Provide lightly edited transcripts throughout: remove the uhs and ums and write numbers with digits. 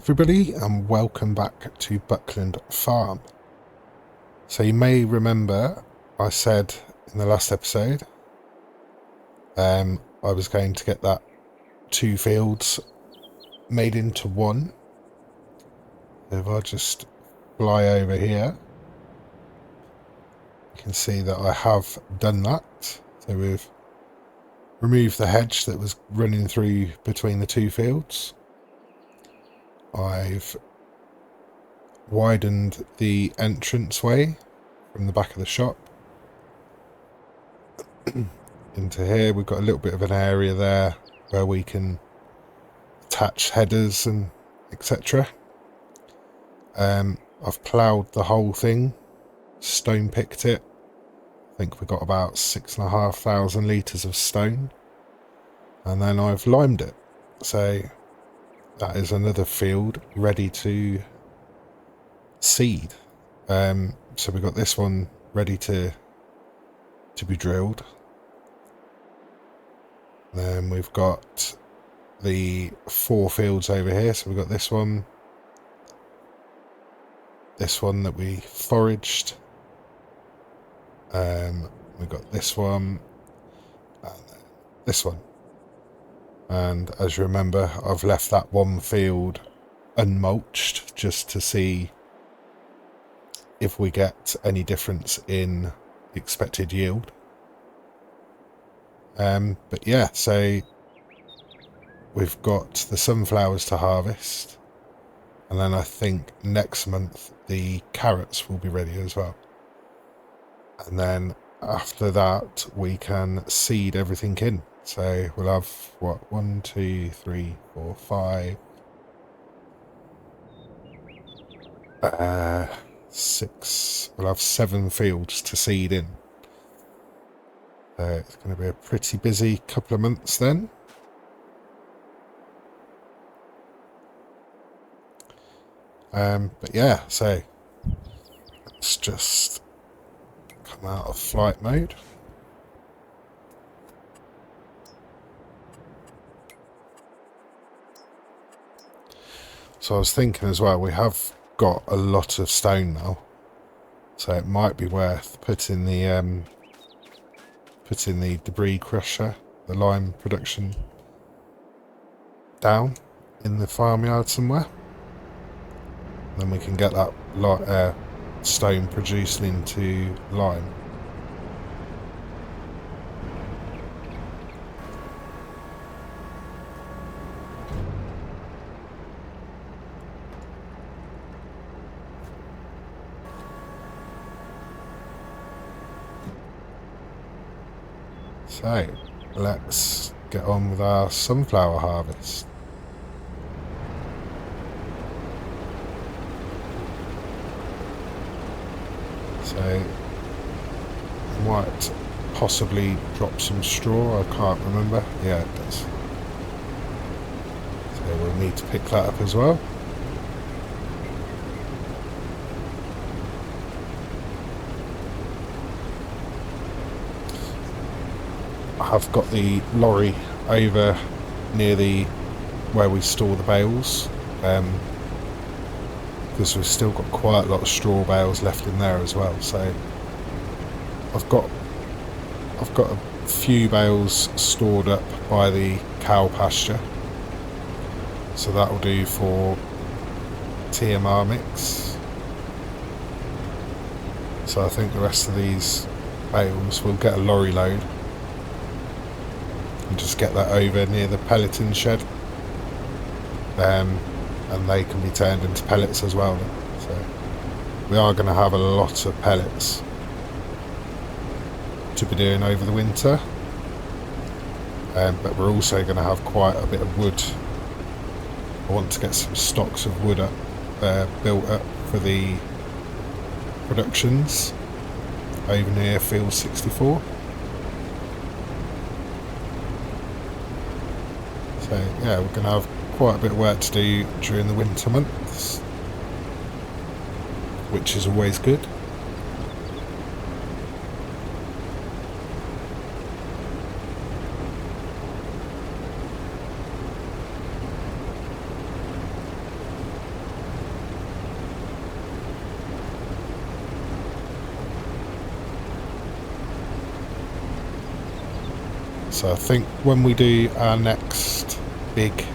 everybody, and welcome back to Buckland Farm. So you may remember I said in the last episode I was going to get that 2 fields made into one. If I just fly over here, you can see that I have done that. So we've removed the hedge that was running through between the 2 fields. I've widened the entranceway from the back of the shop into here. We've got a little bit of an area there where we can attach headers and etc. I've ploughed the whole thing, stone picked it. I think we got about 6,500 litres of stone, and then I've limed it. So that is another field ready to seed. So we've got this one ready to be drilled. Then we've got the 4 fields over here. So we've got this one that we foraged. We've got this one and this one. And as you remember, I've left that one field unmulched just to see if we get any difference in expected yield. But yeah, so we've got the sunflowers to harvest, and then I think next month the carrots will be ready as well. And then after that we can seed everything in. So we'll have what, 1, 2, 3, 4, 5, 6. We'll have 7 fields to seed in. It's going to be a pretty busy couple of months then. But yeah, so let's just come out of flight mode. So I was thinking as well, we have got a lot of stone now, so it might be worth putting the debris crusher, the lime production, down in the farmyard somewhere. Then we can get that stone produced into lime. So let's get on with our sunflower harvest. So I might possibly drop some straw, I can't remember. Yeah, it does. So we'll need to pick that up as well. I've got the lorry over near where we store the bales, because we've still got quite a lot of straw bales left in there as well. So I've got a few bales stored up by the cow pasture, so that will do for TMR mix. So I think the rest of these bales will get a lorry load and just get that over near the pelleting shed, and they can be turned into pellets as well. So we are going to have a lot of pellets to be doing over the winter, but we're also going to have quite a bit of wood. I want to get some stocks of wood built up for the productions over near field 64. So yeah, we're going to have quite a bit of work to do during the winter months, which is always good. So I think when we do our next big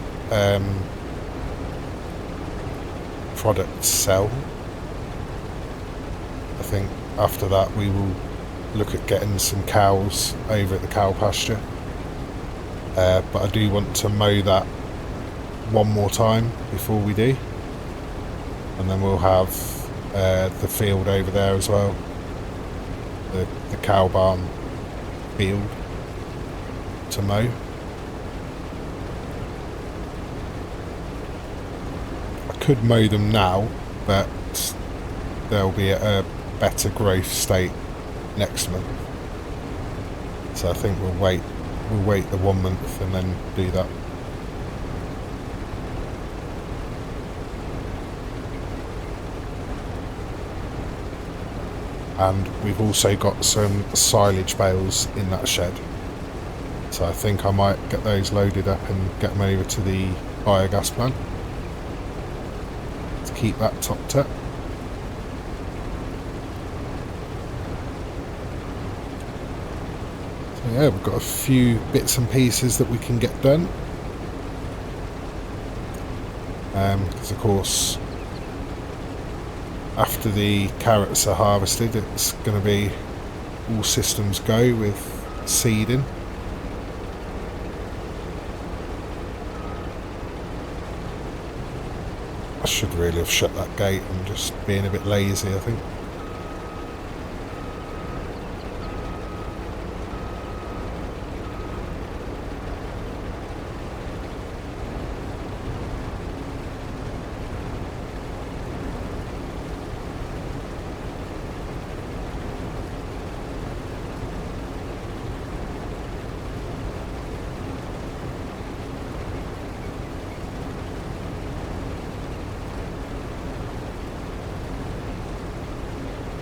product sell, I think after that we will look at getting some cows over at the cow pasture. But I do want to mow that one more time before we do, and then we'll have the field over there as well, the cow barn field to mow. I could mow them now, but they'll be at a better growth state next month, so I think we'll wait the 1 month and then do that. And we've also got some silage bales in that shed, so I think I might get those loaded up and get them over to the biogas plant to keep that topped up. So yeah, we've got a few bits and pieces that we can get done, because of course after the carrots are harvested, it's going to be all systems go with seeding. I should really have shut that gate. I'm just being a bit lazy, I think.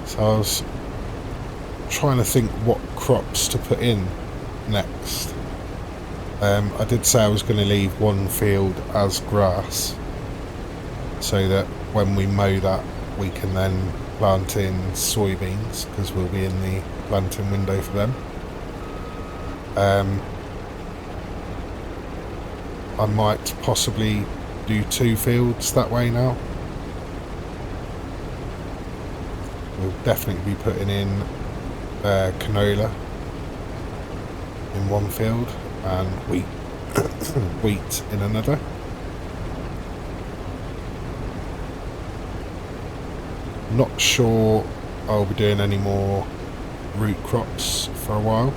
So I was trying to think what crops to put in next. I did say I was going to leave one field as grass, so that when we mow that we can then plant in soybeans, because we'll be in the planting window for them. I might possibly do 2 fields that way now. We'll definitely be putting in canola in one field and wheat in another. Not sure I'll be doing any more root crops for a while.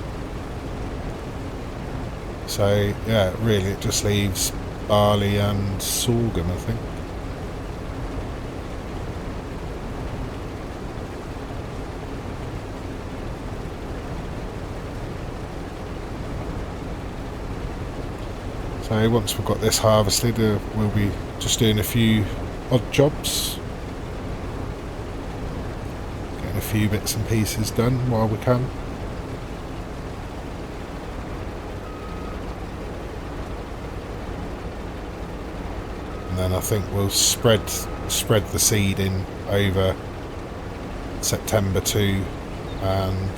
So yeah, really it just leaves barley and sorghum, I think. So once we've got this harvested, we'll be just doing a few odd jobs, getting a few bits and pieces done while we can. And then I think we'll spread the seed in over September 2 and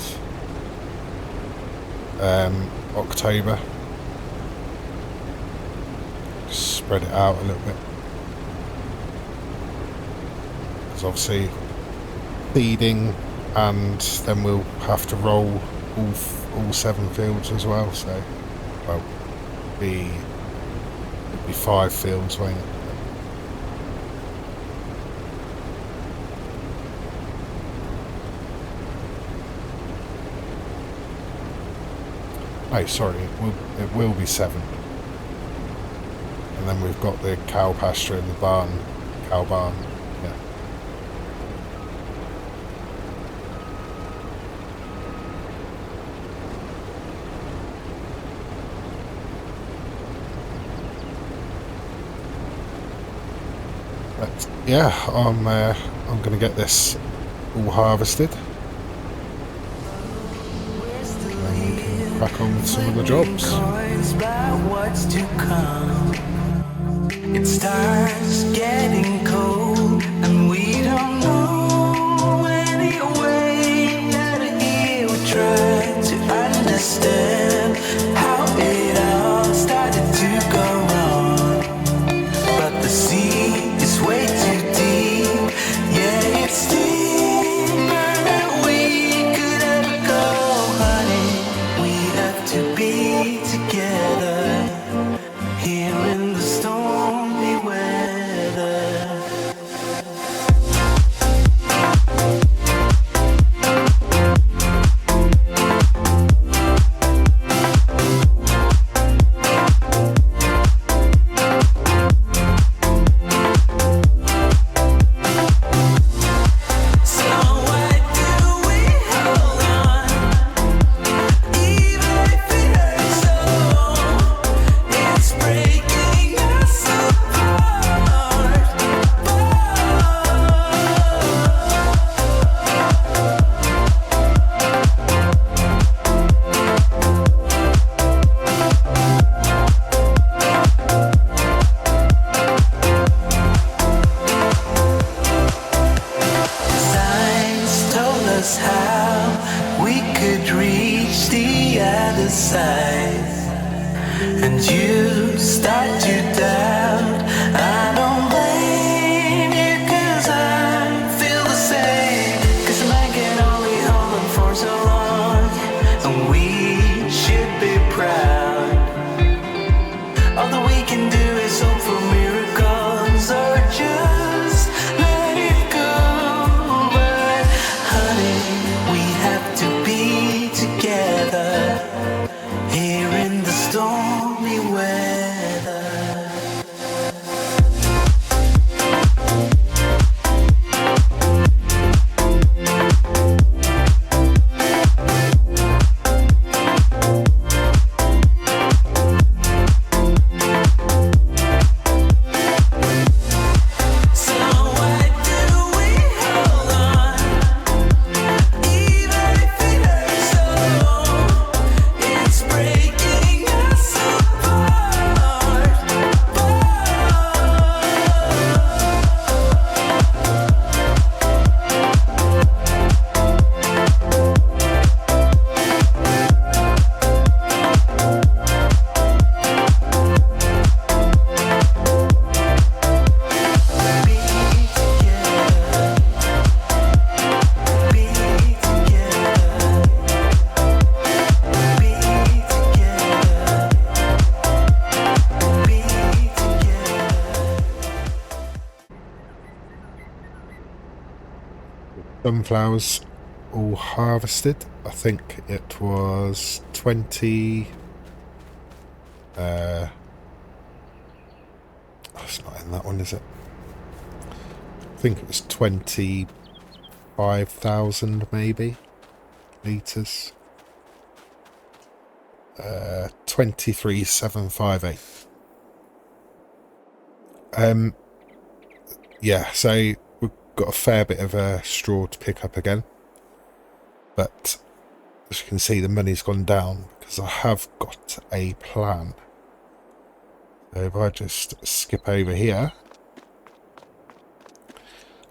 October. Spread it out a little bit, because obviously feeding, and then we'll have to roll all 7 fields as well. So, well, it'll be 5 fields, won't it? Oh, sorry, it will be 7. And then we've got the cow pasture in the barn, cow barn, yeah. But yeah, I'm going to get this all harvested, and then we can crack on with some of the jobs. It starts getting cold, and we don't know any way out of here. We try to understand how inside, and you start to doubt. I don't blame you, 'cause I feel the same. 'Cause a man can only hold on for so long, and we should be proud. All that we can do is hope for miracles, or just let it go. But honey, we have to be together here in the stormy weather. So why do we hold on, even if it hurts so? It's breaking us apart. Be Sunflowers all harvested. I think it was 20. Oh, it's not in that one, is it? I think it was 25,000 maybe litres. 23,758. Yeah, so we've got a fair bit of straw to pick up again, but as you can see, the money's gone down because I have got a plan. So if I just skip over here,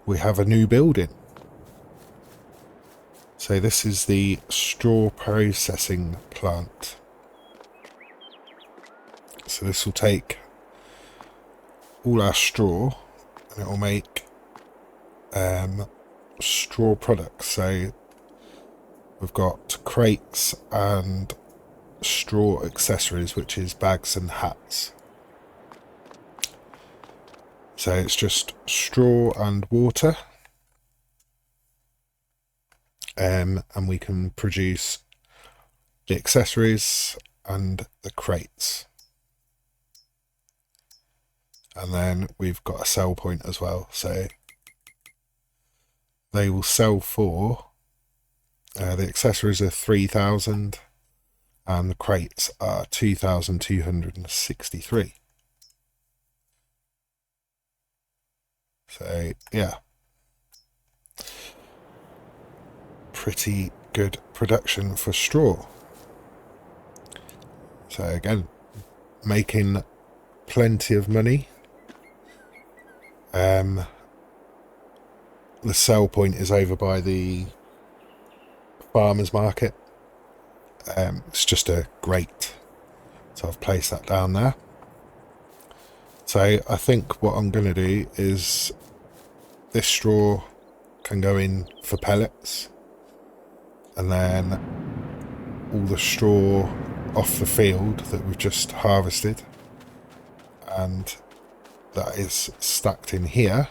we have a new building. So this is the straw processing plant. So this will take all our straw and it will make straw products. So we've got crates and straw accessories, which is bags and hats. So it's just straw and water, and we can produce the accessories and the crates. And then we've got a sell point as well, so they will sell for the accessories are 3,000 and the crates are 2,263. So yeah, pretty good production for straw. So again, making plenty of money. The sell point is over by the farmers market. It's just a grate, so I've placed that down there. So I think what I'm going to do is this straw can go in for pellets, and then all the straw off the field that we've just harvested and that is stacked in here,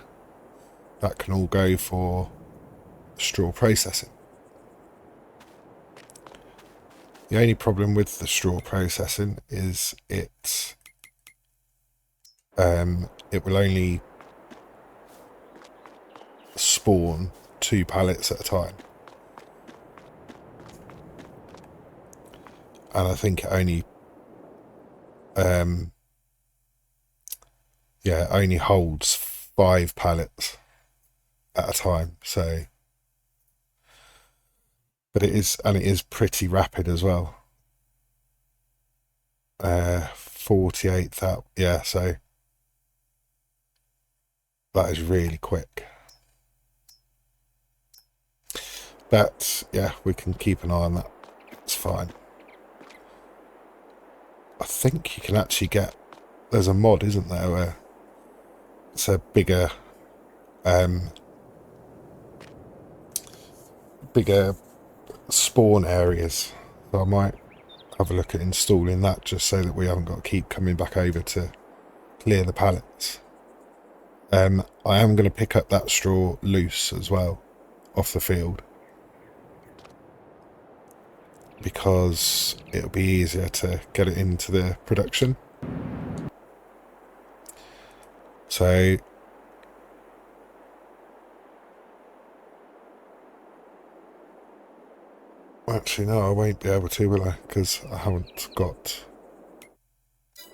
that can all go for straw processing. The only problem with the straw processing is it will only spawn 2 pallets at a time, and I think it only only holds 5 pallets at a time. So, but it is pretty rapid as well. 48,000, yeah, so that is really quick. But yeah, we can keep an eye on that. It's fine. I think you can actually get, there's a mod, isn't there, where it's a bigger spawn areas. So I might have a look at installing that, just so that we haven't got to keep coming back over to clear the pallets. I am going to pick up that straw loose as well off the field, because it'll be easier to get it into the production. So actually no, I won't be able to, will I? Because I haven't got, I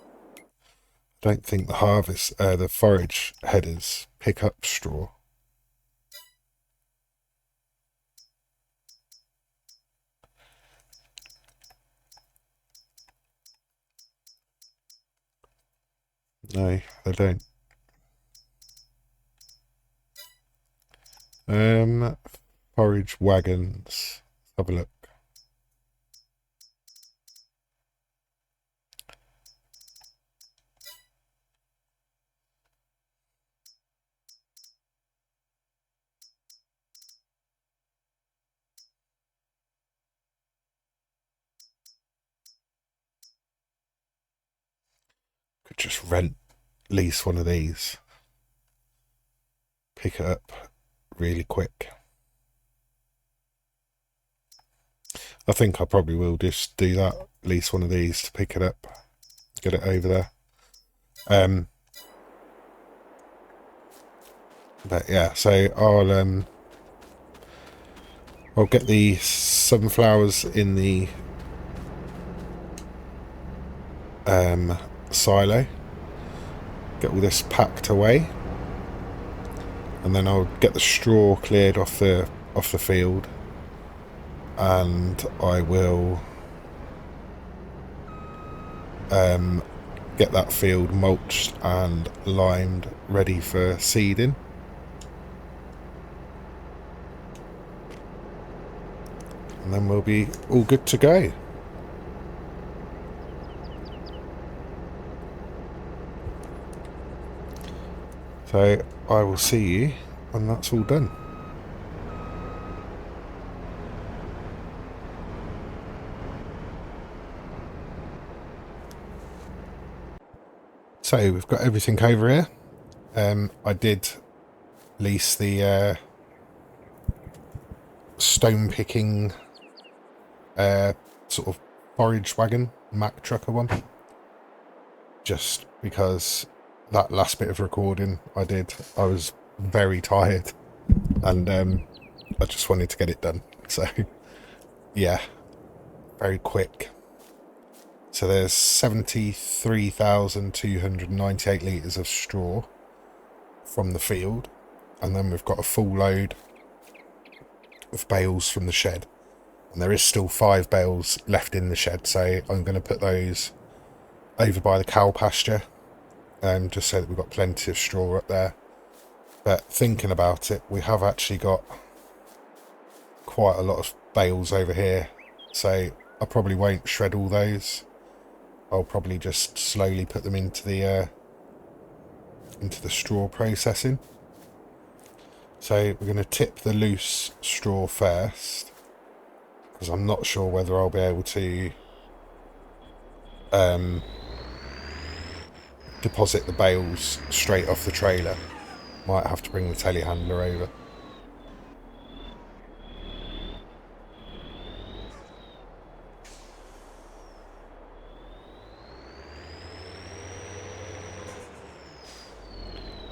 don't think the forage headers pick up straw. No, they don't. Forage wagons. Have a look. Could just lease one of these. Pick it up really quick. I think I probably will just do that. Lease one of these to pick it up, get it over there. But yeah, so I'll get the sunflowers in the silo, get all this packed away, and then I'll get the straw cleared off the field, and I will get that field mulched and limed, ready for seeding. And then we'll be all good to go. So I will see you when that's all done. So we've got everything over here. I did lease the stone picking sort of forage wagon, Mack trucker one, just because that last bit of recording I was very tired, and I just wanted to get it done. So yeah, very quick. So there's 73,298 litres of straw from the field, and then we've got a full load of bales from the shed, and there is still 5 bales left in the shed, so I'm going to put those over by the cow pasture, just so that we've got plenty of straw up there. But thinking about it, we have actually got quite a lot of bales over here, so I probably won't shred all those. I'll probably just slowly put them into the straw processing. So we're going to tip the loose straw first, because I'm not sure whether I'll be able to deposit the bales straight off the trailer. Might have to bring the telehandler over.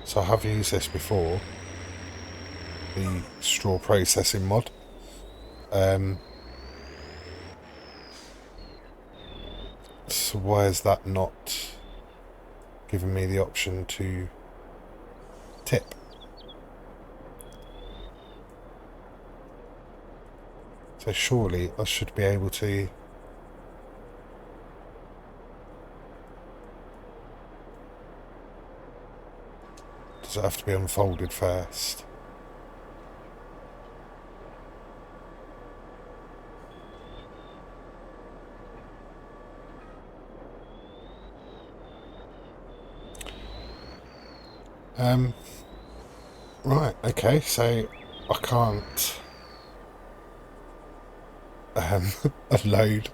So I have used this before, the straw processing mod. So why is that not giving me the option to tip? So surely I should be able to. Does it have to be unfolded first? Right, okay, so I can't unload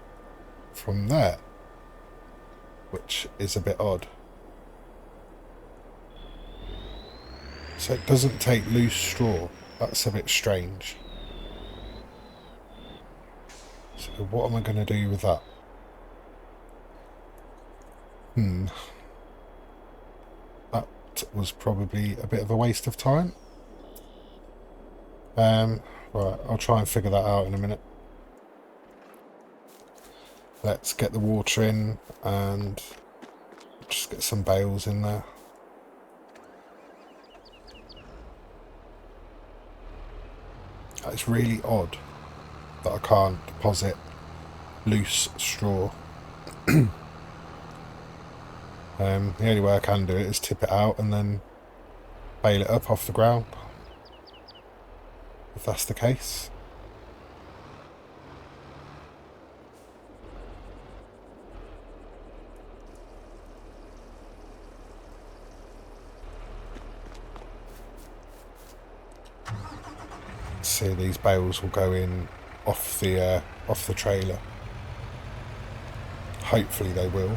from there, which is a bit odd. So it doesn't take loose straw. That's a bit strange. So what am I going to do with that? That was probably a bit of a waste of time. Right, I'll try and figure that out in a minute. Let's get the water in and just get some bales in there. It's really odd that I can't deposit loose straw. The only way I can do it is tip it out and then bale it up off the ground, if that's the case. See, these bales will go in off the trailer. Hopefully they will.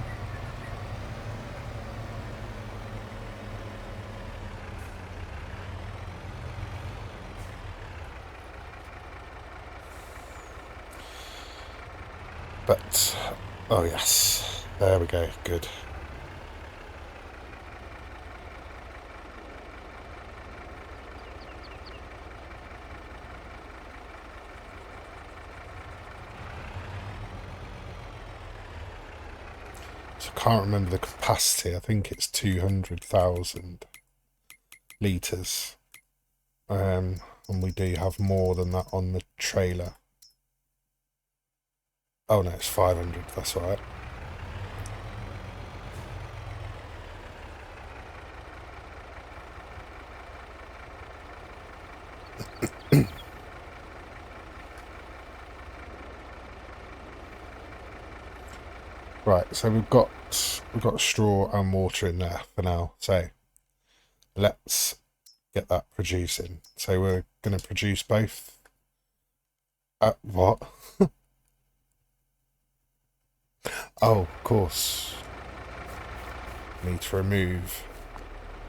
But, oh yes, there we go, good. So I can't remember the capacity, I think it's 200,000 litres. And we do have more than that on the trailer. Oh no, it's 500, that's right. Right, so we've got straw and water in there for now. So let's get that producing. So we're going to produce both. What? Oh, of course. Need to remove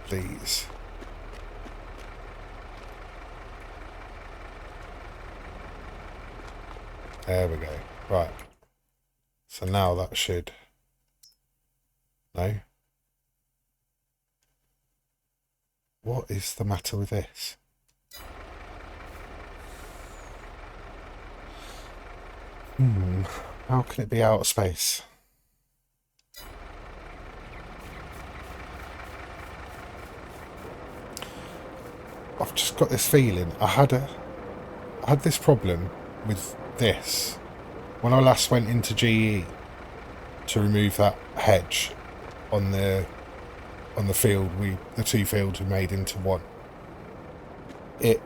these. There we go. Right. So now that should... No? What is the matter with this? How can it be out of space? I've just got this feeling. I had this problem with this when I last went into GE to remove that hedge on the field, the two fields we made into one. It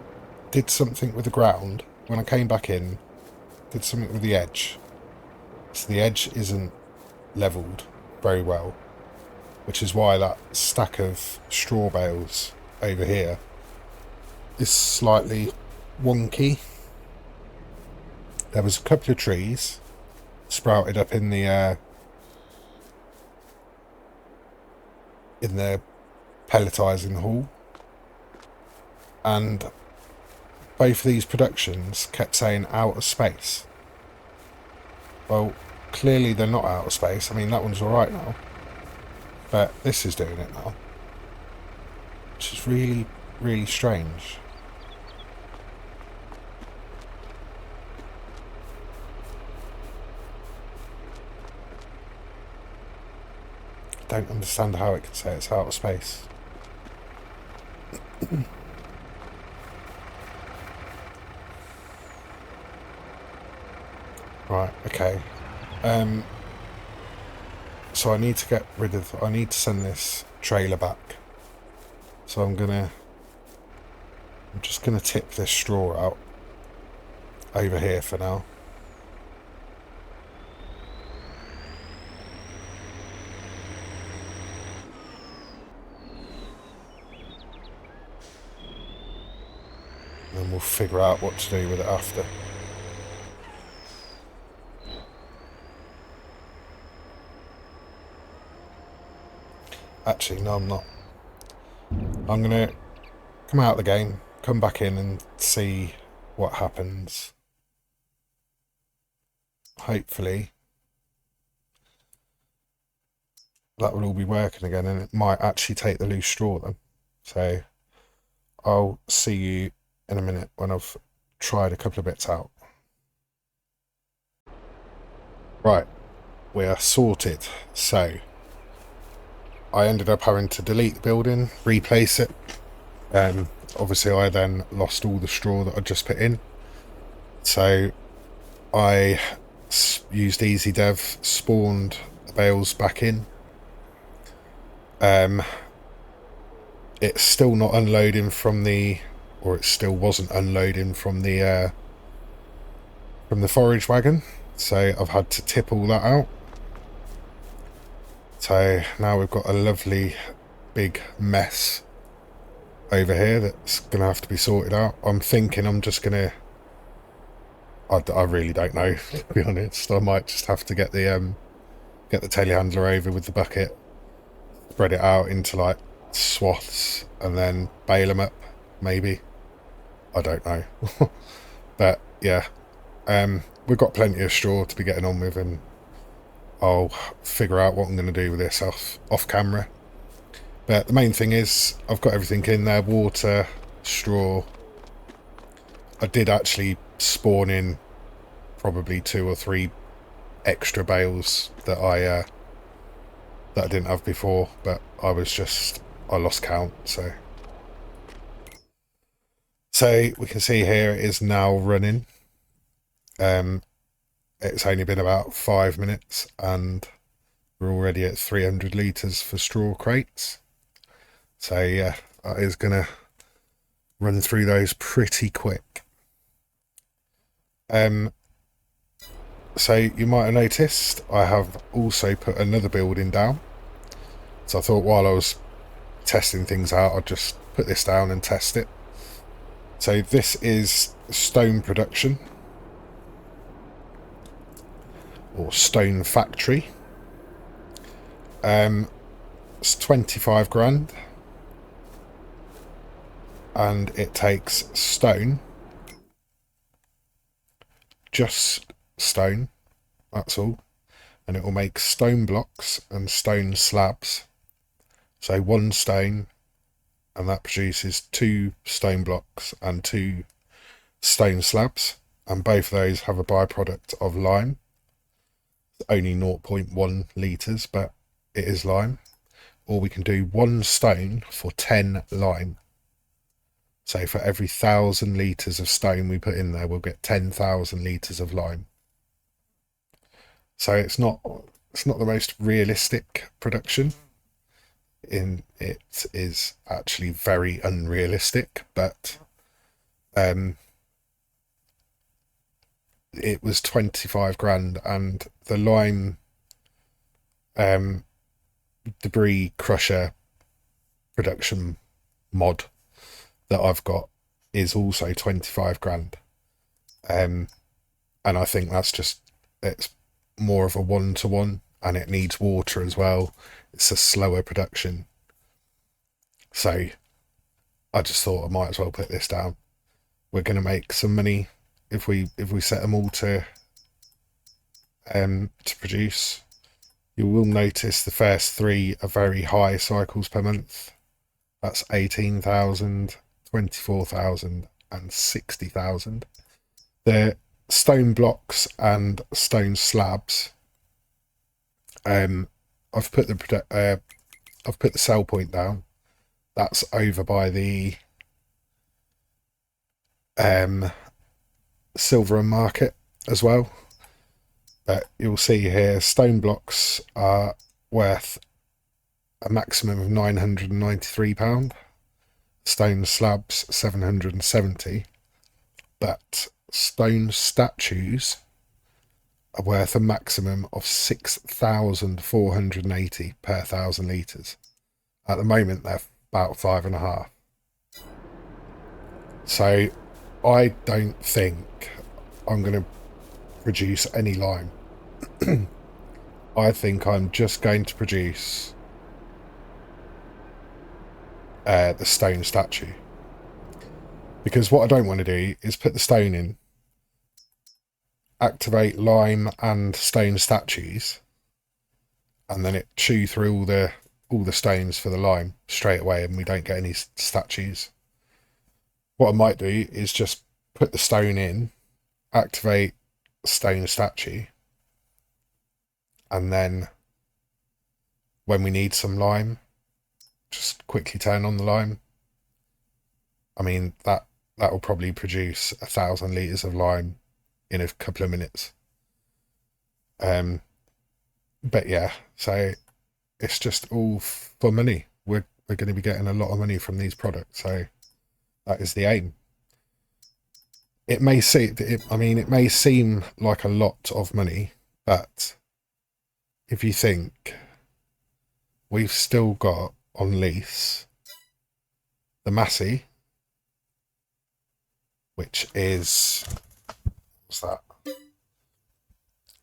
did something with the ground. When I came back in, did something with the edge. So the edge isn't levelled very well, which is why that stack of straw bales over here is slightly wonky. There was a couple of trees sprouted up in the pelletising hall, and both of these productions kept saying out of space. Well, clearly they're not out of space. I mean, that one's alright now, but this is doing it now, which is really, really strange. I don't understand how it can say it's out of space. Right, okay. So I need to send this trailer back. So I'm just gonna tip this straw out over here for now. and we'll figure out what to do with it after. Actually, no, I'm not. I'm going to come out of the game, come back in and see what happens. Hopefully that will all be working again, and it might actually take the loose straw then. So I'll see you in a minute when I've tried a couple of bits out. Right, we are sorted. So I ended up having to delete the building, replace it. Obviously I then lost all the straw that I just put in. So I used EasyDev, spawned the bales back in. It's still not unloading from the, or it still wasn't unloading from the forage wagon. So I've had to tip all that out. So now we've got a lovely big mess over here that's going to have to be sorted out. I'm thinking I'm just going to, I really don't know, to be honest. I might just have to get the telehandler over with the bucket, spread it out into like swaths and then bale them up, maybe. I don't know. But yeah, we've got plenty of straw to be getting on with, and I'll figure out what I'm going to do with this off camera. But the main thing is I've got everything in there: water, straw. I did actually spawn in probably 2 or 3 extra bales that I didn't have before, but I lost count. So we can see here it is now running. It's only been about 5 minutes and we're already at 300 litres for straw crates. So yeah, that is going to run through those pretty quick. So you might have noticed I have also put another building down. So I thought while I was testing things out, I'd just put this down and test it. So this is stone production, or stone factory. It's 25 grand, and it takes stone, just stone, that's all, and it will make stone blocks and stone slabs. So 1 stone, and that produces 2 stone blocks and 2 stone slabs, and both of those have a byproduct of lime. It's only 0.1 litres, but it is lime. Or we can do 1 stone for 10 lime. So for every 1,000 litres of stone we put in there, we'll get 10,000 litres of lime. So it's not the most realistic production. It is actually very unrealistic, but it was 25 grand, and the lime debris crusher production mod that I've got is also 25 grand. And I think it's more of a 1-to-1, and it needs water as well. It's a slower production. So I just thought I might as well put this down. We're going to make some money if we set them all to produce. You will notice the first 3 are very high cycles per month. That's 18,000, 24,000 and 60,000. The stone blocks and stone slabs, I've put the sell point down. That's over by the silver market as well. But you'll see here, stone blocks are worth a maximum of £993. Stone slabs 770. But stone statues are worth a maximum of 6,480 per 1,000 litres. At the moment, they're about 5.5. So I don't think I'm going to produce any lime. I think I'm just going to produce the stone statue. Because what I don't want to do is put the stone in, activate lime and stone statues, and then it chew through all the stones for the lime straight away, and we don't get any statues. What I might do is just put the stone in, activate stone statue, and then when we need some lime, just quickly turn on the lime. I mean, that will probably produce 1,000 litres of lime in a couple of minutes. But yeah, so it's just all for money. We're going to be getting a lot of money from these products, so that is the aim. It may seem like a lot of money, but if you think we've still got on lease the Massey, which is, what's that?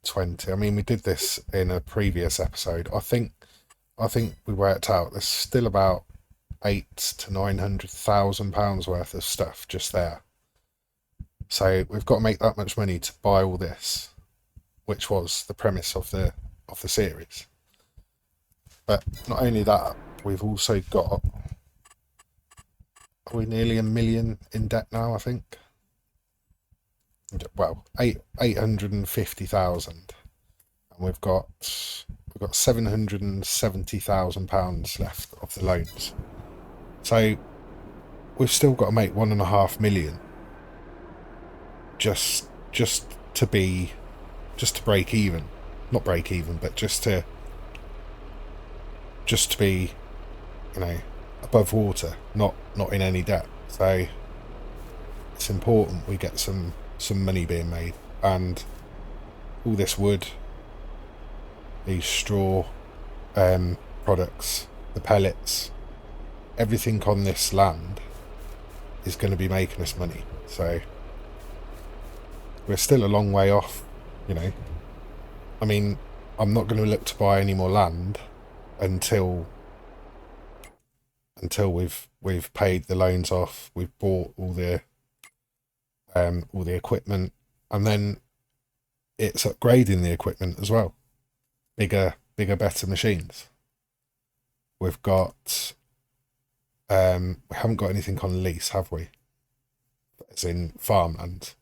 20. I mean, we did this in a previous episode. I think we worked out there's still about £800,000 to £900,000 worth of stuff just there. So we've got to make that much money to buy all this, which was the premise of the series. But not only that, we've also got, are we nearly $1 million in debt now, I think? Well, 850,000, and we've got £770,000 left of the loans. So we've still got to make 1.5 million just to break even. Not break even, but just to be, above water, not in any debt. So it's important we get some money being made, and all this wood, these straw products, the pellets, everything on this land is going to be making us money. So we're still a long way off, I mean, I'm not going to look to buy any more land until we've paid the loans off, we've bought all the equipment, and then it's upgrading the equipment as well. Bigger, better machines. We've got, we haven't got anything on lease, have we? As in farmland.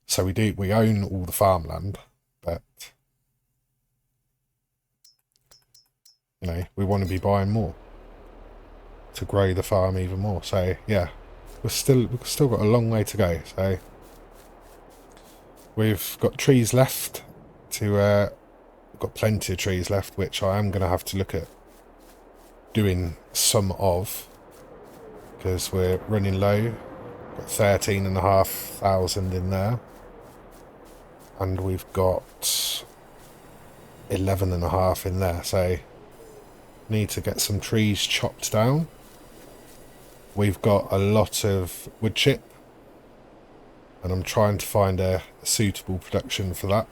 So we own all the farmland, but we want to be buying more to grow the farm even more. So yeah, we've still got a long way to go. So we've got trees left we've got plenty of trees left, which I am going to have to look at doing some of, because we're running low. Got 13,500 in there, and we've got 11.5 in there, so need to get some trees chopped down. We've got a lot of wood chip, and I'm trying to find a suitable production for that.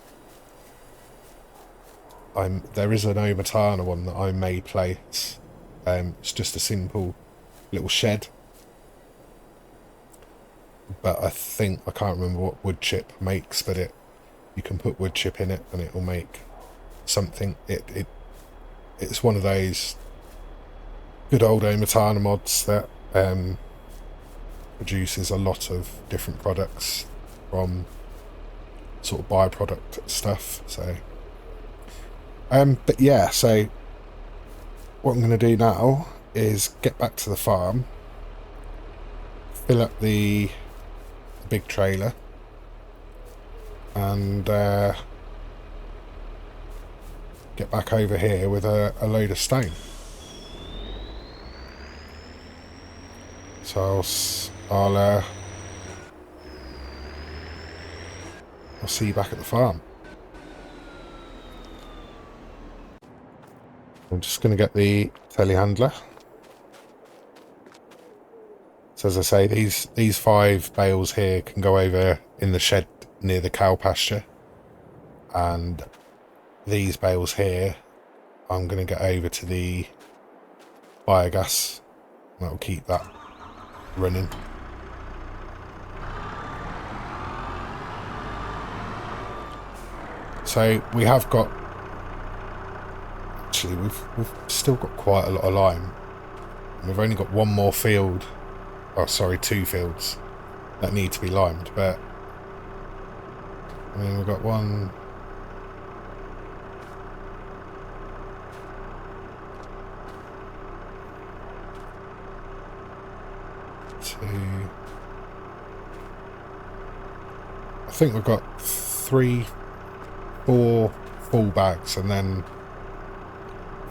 There is an Omatana one that I may place. It's just a simple little shed, but I can't remember what wood chip makes, but you can put wood chip in it and it will make something. It's one of those good old Omatana mods that produces a lot of different products from sort of byproduct stuff. So but yeah, so what I'm going to do now is get back to the farm, fill up the big trailer, and get back over here with a load of stone. So I'll see you back at the farm. I'm just going to get the telehandler So as I say, these 5 bales here can go over in the shed near the cow pasture, and these bales here I'm going to get over to the biogas. That'll keep that running. So we have got, actually we've still got quite a lot of lime. We've only got one more field, oh sorry, 2 fields that need to be limed, but I mean we've got 1, 2, I think we've got 3, 4 full bags and then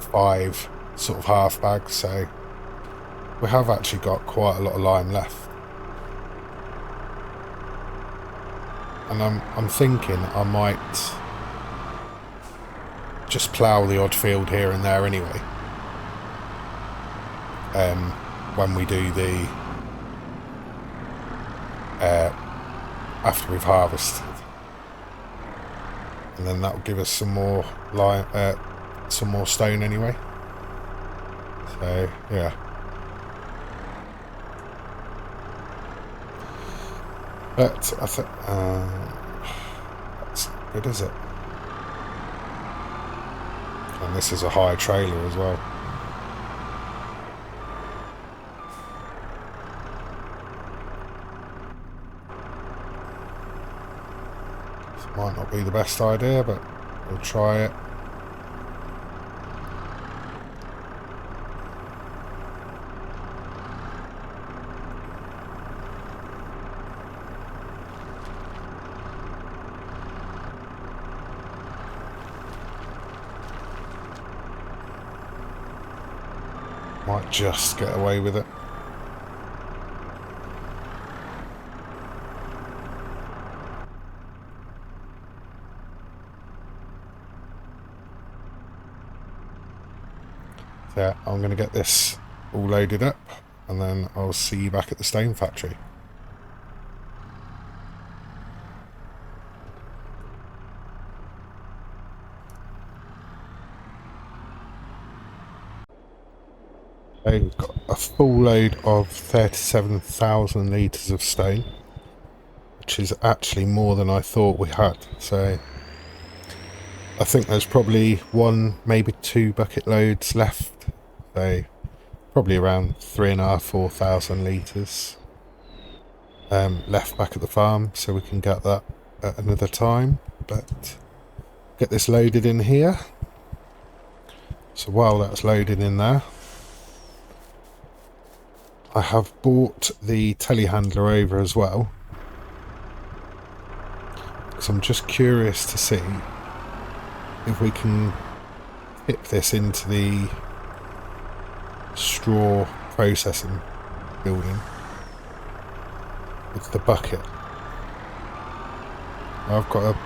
5 sort of half bags, so we have actually got quite a lot of lime left. And I'm thinking I might just plough the odd field here and there anyway, when we do the after we've harvested, and then that will give us some more lime, some more stone anyway. So yeah, but I think that's good, is it? And this is a high trailer as well. This might not be the best idea, but we'll try it. Might just get away with it. So yeah, I'm going to get this all loaded up and then I'll see you back at the stone factory. We've got a full load of 37,000 litres of stone, which is actually more than I thought we had. So I think there's probably 1, maybe 2 bucket loads left. So probably around 3,500, 4,000 litres left back at the farm, so we can get that at another time. But get this loaded in here. So while that's loaded in there, I have bought the telehandler over as well, because I'm just curious to see if we can tip this into the straw processing building with the bucket. I've got a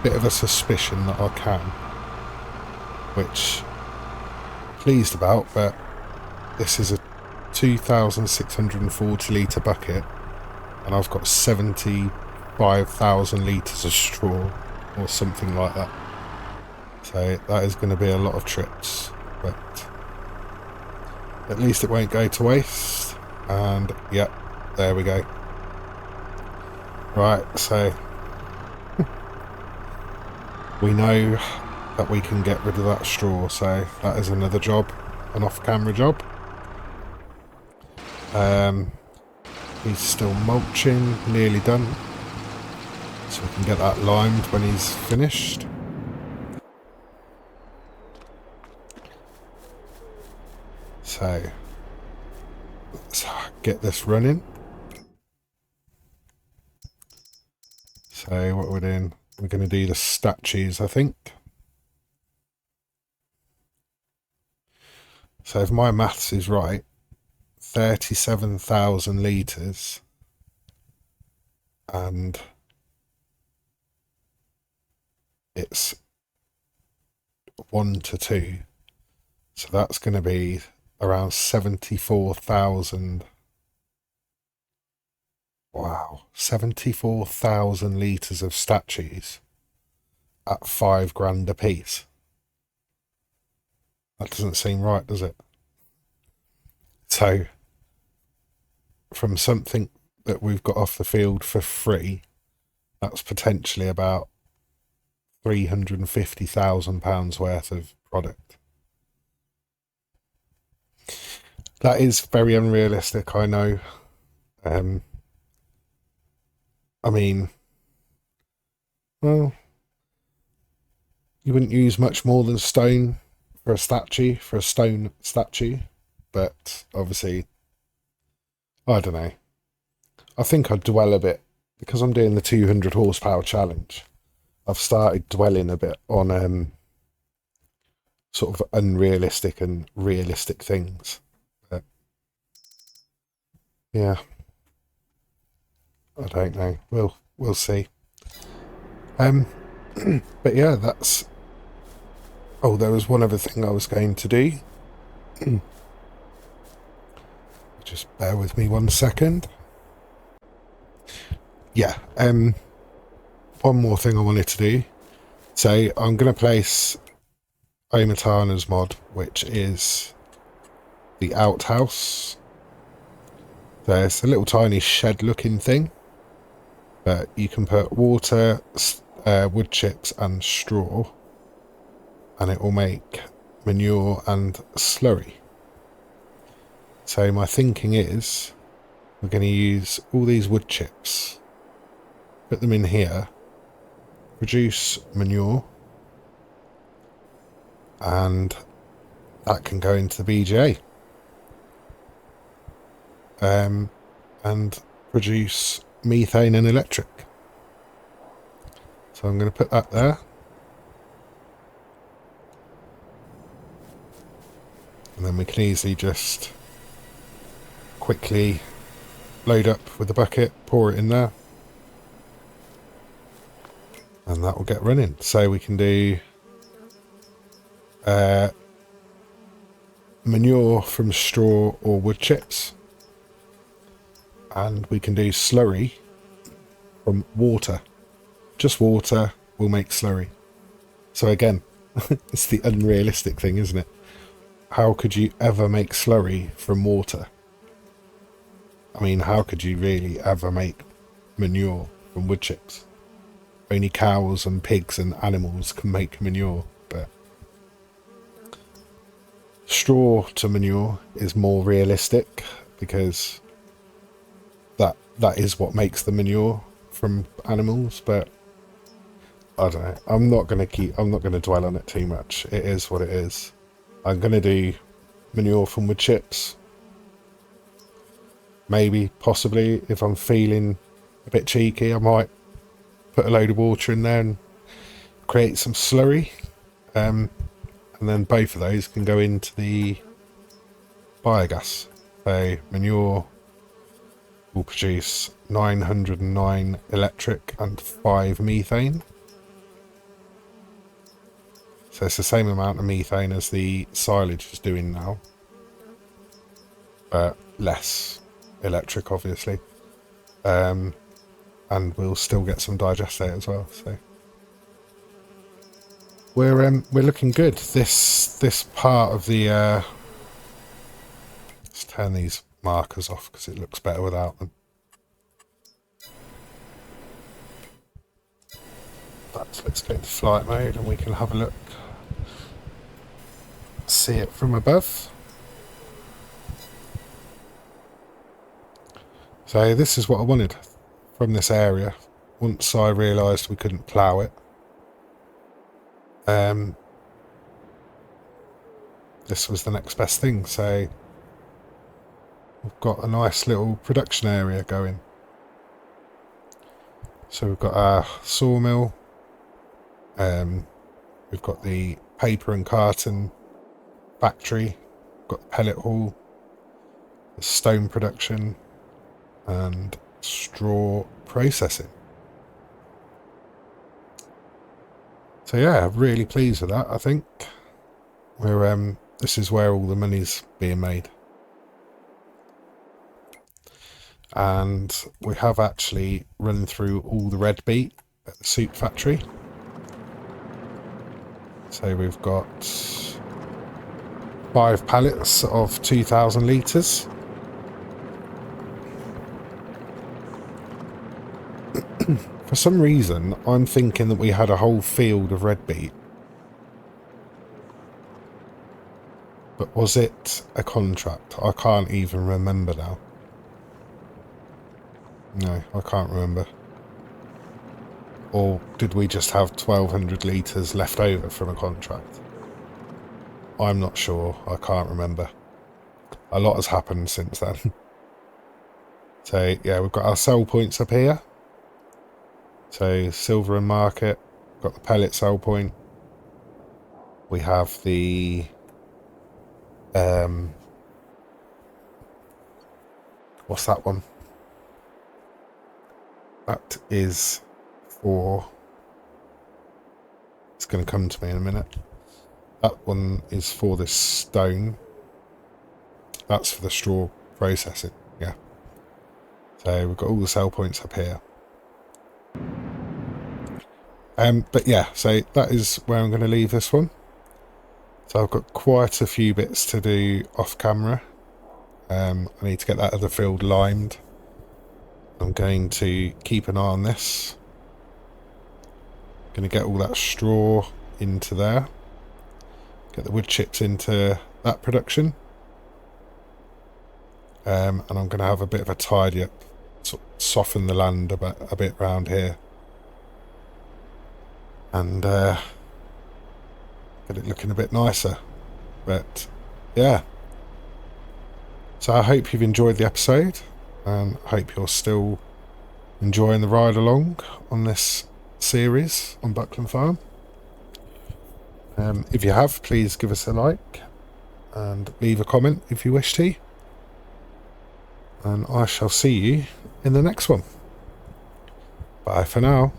bit of a suspicion that I can, which I'm pleased about, but this is a 2,640 litre bucket and I've got 75,000 litres of straw or something like that. So that is going to be a lot of trips, but at least it won't go to waste. And yeah, there we go. Right, so we know that we can get rid of that straw, so that is another job, an off-camera job. He's still mulching, nearly done, so we can get that limed when he's finished. So let's get this running. So what we're doing, we're going to do the statues, I think. So if my maths is right, 37,000 litres and it's 1 to 2, so that's going to be around 74,000 Wow, 74,000 litres of statues at £5 a piece. That doesn't seem right, does it? So, from something that we've got off the field for free, that's potentially about £350,000 worth of product. That is very unrealistic, I know. I mean, well, you wouldn't use much more than stone for a stone statue, but obviously, I don't know. I think I'd dwell a bit, because I'm doing the 200 horsepower challenge. I've started dwelling a bit on sort of unrealistic and realistic things. But, yeah, I don't know. We'll see. But yeah, that's. Oh, there was one other thing I was going to do. Just bear with me 1 second. Yeah, one more thing I wanted to do. So I'm going to place Omatana's mod, which is the outhouse. There's a little tiny shed looking thing, but you can put water, wood chips and straw, and it will make manure and slurry. So my thinking is we're going to use all these wood chips, put them in here, produce manure, and that can go into the BGA and produce methane and electric. So I'm going to put that there. And then we can easily just quickly load up with the bucket, pour it in there, and that will get running. So we can do manure from straw or wood chips, and we can do slurry from water. Just water will make slurry. So again, it's the unrealistic thing, isn't it? How could you ever make slurry from water? I mean, how could you really ever make manure from wood chips? Only cows and pigs and animals can make manure, but straw to manure is more realistic, because that is what makes the manure from animals. But I don't know. I'm not going to dwell on it too much. It is what it is. I'm going to do manure from wood chips. Maybe, possibly, if I'm feeling a bit cheeky, I might put a load of water in there and create some slurry. And then both of those can go into the biogas. So manure will produce 909 electric and 5 methane. So it's the same amount of methane as the silage is doing now, but less electric, obviously. And we'll still get some digestate as well. So we're looking good. This part of the let's turn these markers off because it looks better without them. Let's go into flight mode and we can have a look, see it from above. So this is what I wanted from this area. Once I realised we couldn't plough it, this was the next best thing. So we've got a nice little production area going. So we've got our sawmill, we've got the paper and carton factory, we've got the pellet hall, the stone production, and straw processing. So yeah, I'm really pleased with that. I think this is where all the money's being made. And we have actually run through all the red beet at the soup factory. So we've got 5 pallets of 2,000 litres. For some reason, I'm thinking that we had a whole field of red beet. But was it a contract? I can't even remember now. No, I can't remember. Or did we just have 1,200 litres left over from a contract? I'm not sure. I can't remember. A lot has happened since then. So, yeah, we've got our sell points up here. So, Silver and Market. Got the pellet sell point. We have the... what's that one? That is for... It's going to come to me in a minute. That one is for this stone. That's for the straw processing, yeah. So we've got all the sell points up here. But yeah, so that is where I'm going to leave this one. So I've got quite a few bits to do off camera. I need to get that other field limed. I'm going to keep an eye on this. Going to get all that straw into there. Get the wood chips into that production. And I'm going to have a bit of a tidy up, sort of soften the land a bit around here. And get it looking a bit nicer. But yeah. So I hope you've enjoyed the episode. And I hope you're still enjoying the ride along on this series on Buckland Farm. If you have, please give us a like and leave a comment if you wish to. And I shall see you in the next one. Bye for now.